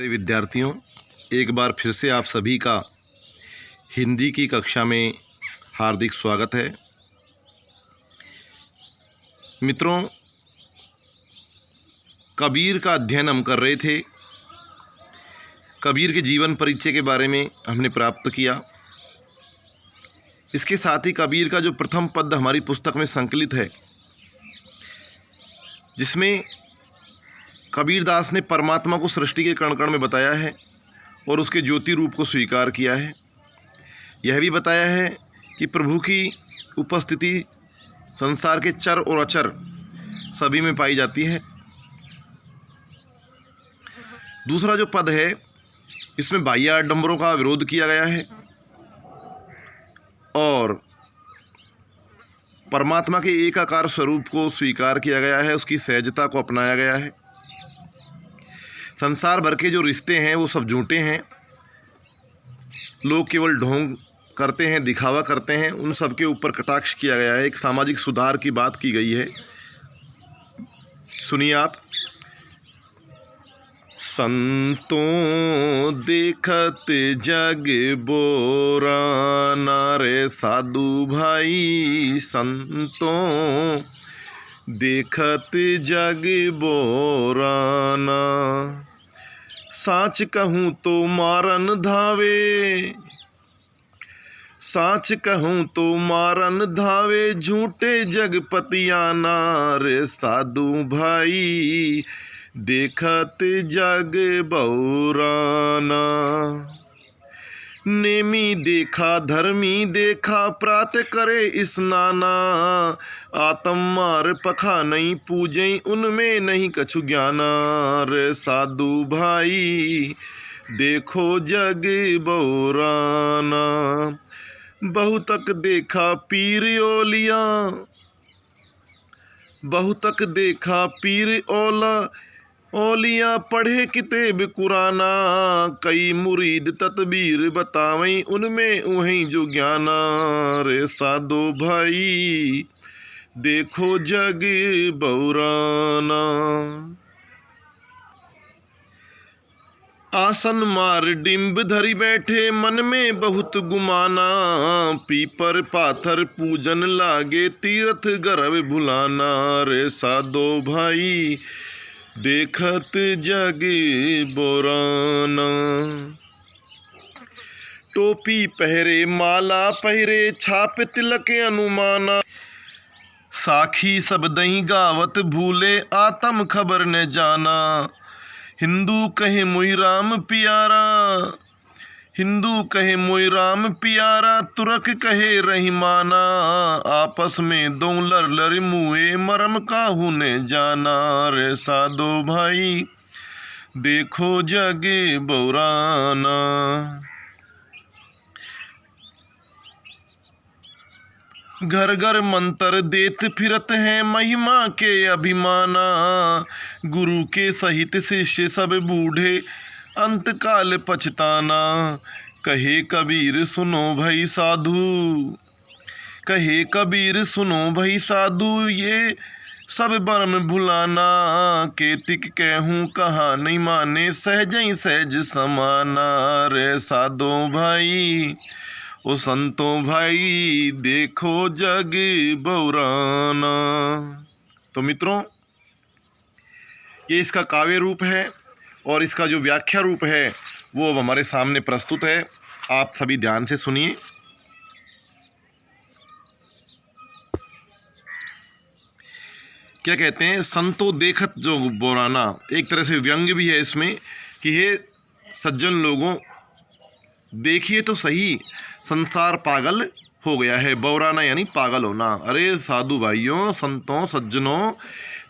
प्यारे विद्यार्थियों, एक बार फिर से आप सभी का हिंदी की कक्षा में हार्दिक स्वागत है। मित्रों, कबीर का अध्ययन हम कर रहे थे। कबीर के जीवन परिचय के बारे में हमने प्राप्त किया। इसके साथ ही कबीर का जो प्रथम पद हमारी पुस्तक में संकलित है, जिसमें कबीरदास ने परमात्मा को सृष्टि के कण कण में बताया है और उसके ज्योति रूप को स्वीकार किया है। यह भी बताया है कि प्रभु की उपस्थिति संसार के चर और अचर सभी में पाई जाती है। दूसरा जो पद है, इसमें बाह्य आडंबरों का विरोध किया गया है और परमात्मा के एकाकार स्वरूप को स्वीकार किया गया है, उसकी सहजता को अपनाया गया है। संसार भर के जो रिश्ते हैं वो सब झूठे हैं, लोग केवल ढोंग करते हैं, दिखावा करते हैं, उन सब के ऊपर कटाक्ष किया गया है। एक सामाजिक सुधार की बात की गई है। सुनिए आप। संतों देखत जग बोराना रे साधु भाई, संतों देखत जग बोराना, साच कहूँ तो मारन धावे, साच कहूँ तो मारन धावे, झूठे जगपतियाना रे साधु भाई, देखत जग बौराना। नेमी देखा धर्मी देखा, प्रात करे स्नाना, आत्म मार पखा नहीं पूजई, उनमें नहीं कछु ज्ञाना रे साधु भाई, देखो जग बौराना। बहुतक देखा पीर ओलिया, बहुतक देखा पीर ओला, ओलिया पढ़े किताब कुराना, कई मुरीद तदबीर बतावई, उनमें वहीं जो ज्ञाना रे साधो भाई, देखो जग बौराना। आसन मार डिम्ब धरी बैठे, मन में बहुत गुमाना, पीपर पाथर पूजन लागे, तीर्थ गर्भ भुलाना रे साधो भाई, देखत जग बोराना। टोपी पहरे माला पहरे, छाप तिलक अनुमाना, साखी सब दही गावत भूले, आत्म खबर न जाना। हिंदू कहे मोहि राम प्यारा, हिंदू कहे मोहि राम प्यारा, तुरक कहे रहीमाना, आपस में दो लर लर मुए, मरम काहू ने जाना रे साधो भाई, देखो जग बौराना। घर घर मंत्र देत फिरत हैं, महिमा के अभिमाना, गुरु के सहित शिष्य सब बूढ़े, अंत काल पछताना। कहे कबीर सुनो भाई साधु, कहे कबीर सुनो भाई साधु, ये सब बरम भुलाना, केतिक कहूँ कहा नहीं माने, सहज ही सहज समाना रे साधो भाई, ओ संतों भाई, देखो जग बौराना। तो मित्रों, ये इसका काव्य रूप है और इसका जो व्याख्या रूप है वो अब हमारे सामने प्रस्तुत है। आप सभी ध्यान से सुनिए। क्या कहते हैं? संतो देखत जो बोराना, एक तरह से व्यंग्य भी है इसमें कि हे सज्जन लोगों, देखिए तो सही, संसार पागल हो गया है। बौराना यानी पागल होना। अरे साधु भाइयों, संतों, सज्जनों,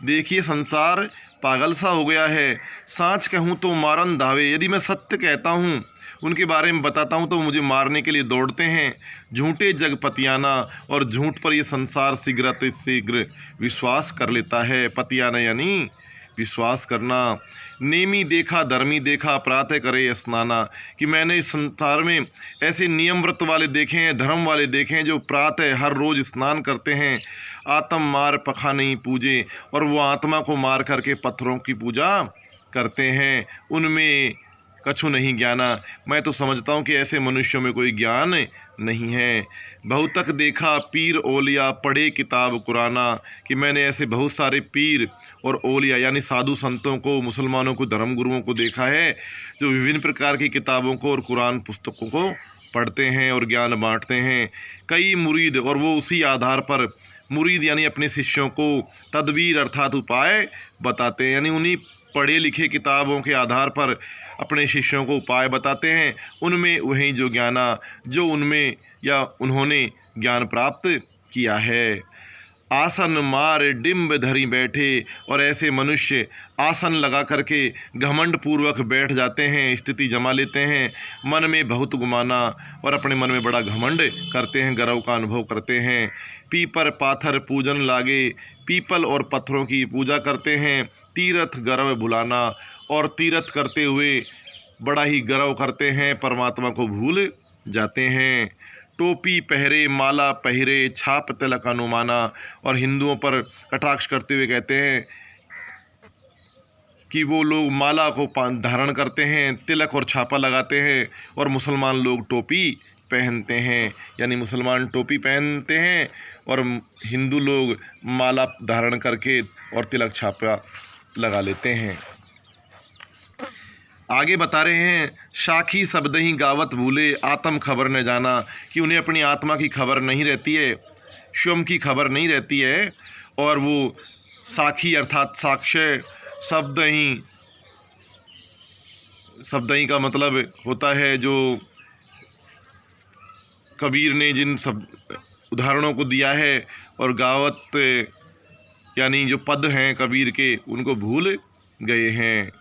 देखिए संसार पागल सा हो गया है। साँच कहूँ तो मारन धावे, यदि मैं सत्य कहता हूँ, उनके बारे में बताता हूँ, तो मुझे मारने के लिए दौड़ते हैं। झूठे जगपतियाना, और झूठ पर ये संसार शीघ्र शीघ्र विश्वास कर लेता है। पतियाना यानी विश्वास करना। नेमी देखा धर्मी देखा, प्रातः करे स्नाना, कि मैंने इस संसार में ऐसे नियम व्रत वाले देखे हैं, धर्म वाले देखे हैं, जो प्रातः हर रोज स्नान करते हैं। आत्म मार पखा नहीं पूजे, और वो आत्मा को मार करके पत्थरों की पूजा करते हैं। उनमें कछु नहीं ज्ञाना। मैं तो समझता हूँ कि ऐसे मनुष्यों में कोई ज्ञान नहीं है। बहुत तक देखा पीर ओलिया पढ़े किताब कुराना, कि मैंने ऐसे बहुत सारे पीर और ओलिया यानी साधु संतों को, मुसलमानों को, धर्म गुरुओं को देखा है जो विभिन्न प्रकार की किताबों को और कुरान पुस्तकों को पढ़ते हैं और ज्ञान बांटते हैं। कई मुरीद, और वो उसी आधार पर मुरीद यानी अपने शिष्यों को तदबीर अर्थात उपाय बताते हैं, यानी उन्हीं पढ़े लिखे किताबों के आधार पर अपने शिष्यों को उपाय बताते हैं। उनमें वही जो ज्ञाना जो उनमें या उन्होंने ज्ञान प्राप्त किया है। आसन मार डिम्ब धरी बैठे, और ऐसे मनुष्य आसन लगा करके घमंड पूर्वक बैठ जाते हैं, स्थिति जमा लेते हैं। मन में बहुत गुमाना, और अपने मन में बड़ा घमंड करते हैं, गर्व का अनुभव करते हैं। पीपर पाथर पूजन लागे, पीपल और पत्थरों की पूजा करते हैं। तीर्थ गर्व भुलाना, और तीर्थ करते हुए बड़ा ही गर्व करते हैं, परमात्मा को भूल जाते हैं। टोपी पहरे माला पहरे छाप तिलक अनुमाना, और हिंदुओं पर कटाक्ष करते हुए कहते हैं कि वो लोग माला को धारण करते हैं, तिलक और छापा लगाते हैं, और मुसलमान लोग टोपी पहनते हैं, यानी मुसलमान टोपी पहनते हैं और हिंदू लोग माला धारण करके और तिलक छापा लगा लेते हैं। आगे बता रहे हैं, साखी शब्दही गावत भूले आत्म खबर न जाना, कि उन्हें अपनी आत्मा की खबर नहीं रहती है, स्वयं की खबर नहीं रहती है, और वो साखी अर्थात साक्ष्य शब्द ही का मतलब होता है जो कबीर ने जिन सब उदाहरणों को दिया है, और गावत यानी जो पद हैं कबीर के उनको भूल गए हैं,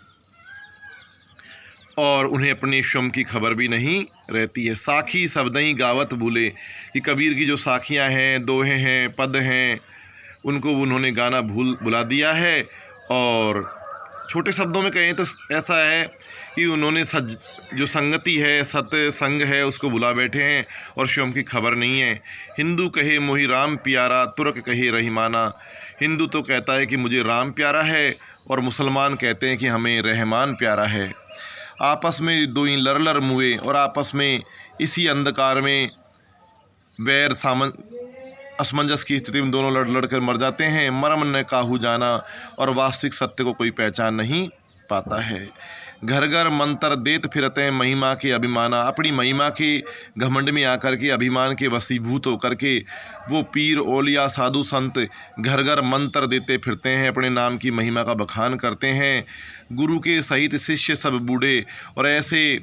और उन्हें अपने स्वयं की खबर भी नहीं रहती है। साखी शब्दही गावत भूले, कि कबीर की जो साखियाँ हैं, दोहे हैं, पद हैं, उनको उन्होंने गाना भुला दिया है। और छोटे शब्दों में कहें तो ऐसा है कि उन्होंने जो संगति है, सत्संग है, उसको भुला बैठे हैं और स्वयं की खबर नहीं है। हिंदू कहे मोहि राम प्यारा, तुर्क कहे रहीमाना। हिंदू तो कहता है कि मुझे राम प्यारा है, और मुसलमान कहते हैं कि हमें रहमान प्यारा है। आपस में दो ही लर मुए, और आपस में इसी अंधकार में वैर असमंजस की स्थिति में दोनों लड़ कर मर जाते हैं। मरम न काहू जाना, और वास्तविक सत्य को कोई पहचान नहीं पाता है। घर घर मंत्र देत फिरते हैं महिमा के अभिमाना, अपनी महिमा के घमंड में आकर के अभिमान के वशीभूत होकर के वो पीर ओलिया साधु संत घर घर मंत्र देते फिरते हैं, अपने नाम की महिमा का बखान करते हैं। गुरु के सहित शिष्य सब बूढ़े, और ऐसे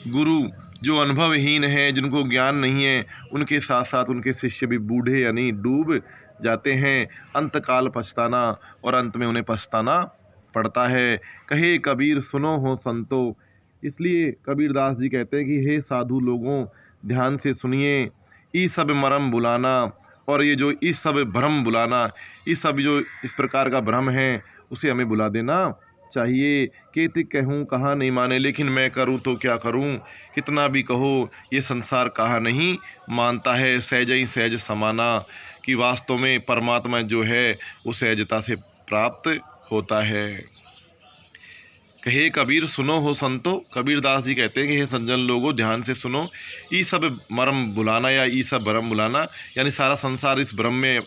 गुरु जो अनुभवहीन हैं, जिनको ज्ञान नहीं है, उनके साथ साथ उनके शिष्य भी बूढ़े यानी डूब जाते हैं। अंतकाल पछताना, और अंत में उन्हें पछताना पड़ता है। कहे कबीर सुनो हो संतो, इसलिए कबीरदास जी कहते हैं कि हे साधु लोगों ध्यान से सुनिए। ई सब मरम बुलाना, और ये जो इस सब भ्रम बुलाना, इस सब जो इस प्रकार का भ्रम है उसे हमें बुला देना चाहिए। केतिक कहूँ कहाँ नहीं माने, लेकिन मैं करूँ तो क्या करूँ, कितना भी कहो ये संसार कहाँ नहीं मानता है। सहज ही सहज समाना, कि वास्तव में परमात्मा जो है वो सहजता से प्राप्त होता है। कहे कबीर सुनो हो संतो, कबीरदास जी कहते हैं कि हे सज्जन लोगों ध्यान से सुनो। ई सब मरम बुलाना या ई सब भ्रम बुलाना, यानी सारा संसार इस भ्रम में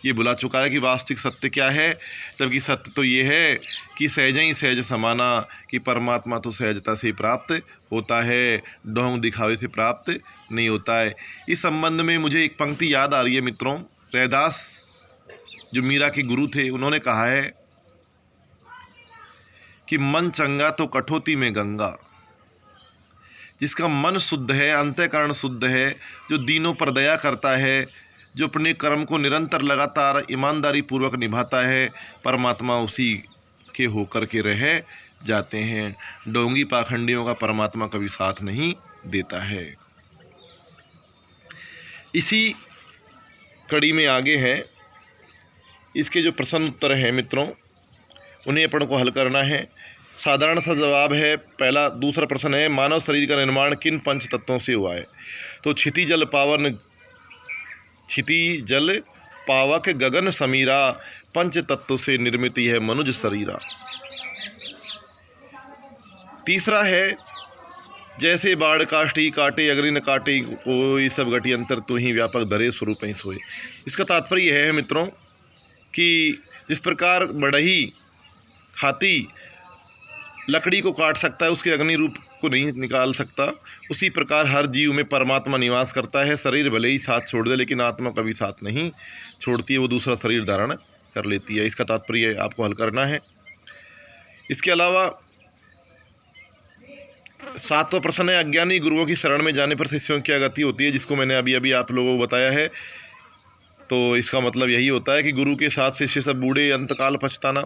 ये बुला चुका है कि वास्तविक सत्य क्या है, जबकि सत्य तो ये है कि सहज ही सहज समाना, कि परमात्मा तो सहजता से प्राप्त होता है, ढोंग दिखावे से प्राप्त नहीं होता है। इस संबंध में मुझे एक पंक्ति याद आ रही है मित्रों। रैदास जो मीरा के गुरु थे, उन्होंने कहा है कि मन चंगा तो कठौती में गंगा। जिसका मन शुद्ध है, अंतःकरण शुद्ध है, जो दीनों पर दया करता है, जो अपने कर्म को निरंतर लगातार ईमानदारी पूर्वक निभाता है, परमात्मा उसी के होकर के रह जाते हैं। डोंगी पाखंडियों का परमात्मा कभी साथ नहीं देता है। इसी कड़ी में आगे है, इसके जो प्रश्न उत्तर हैं मित्रों, उन्हें अपन को हल करना है। साधारण सा जवाब है पहला। दूसरा प्रश्न है, मानव शरीर का निर्माण किन पंच तत्वों से हुआ है? तो क्षिति जल पावक गगन समीरा, पंच तत्व से निर्मित है मनुज शरीरा। तीसरा है, जैसे बाढ़ काष्ठी काटे अग्नि न काटे, कोई सब घटी अंतर तू ही व्यापक धरे स्वरूप ही सोए। इसका तात्पर्य यह है मित्रों कि जिस प्रकार बढ़ई हाथी लकड़ी को काट सकता है, उसके अग्नि रूप को नहीं निकाल सकता, उसी प्रकार हर जीव में परमात्मा निवास करता है। शरीर भले ही साथ छोड़ दे, लेकिन आत्मा कभी साथ नहीं छोड़ती है, वो दूसरा शरीर धारण कर लेती है। इसका तात्पर्य आपको हल करना है। इसके अलावा 7वां प्रश्न है, अज्ञानी गुरुओं की शरण में जाने पर शिष्यों की क्या गति होती है, जिसको मैंने अभी अभी आप लोगों को बताया है। तो इसका मतलब यही होता है कि गुरु के साथ शिष्य सब बूढ़े अंतकाल पछताना।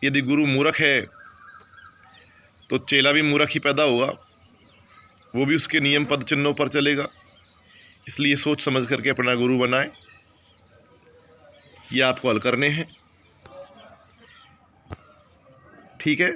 यदि गुरु मूर्ख है तो चेला भी मूर्ख ही पैदा होगा, वो भी उसके नियम पद चिन्हों पर चलेगा। इसलिए सोच समझ करके अपना गुरु बनाए, ये आपको हल करने हैं। ठीक है।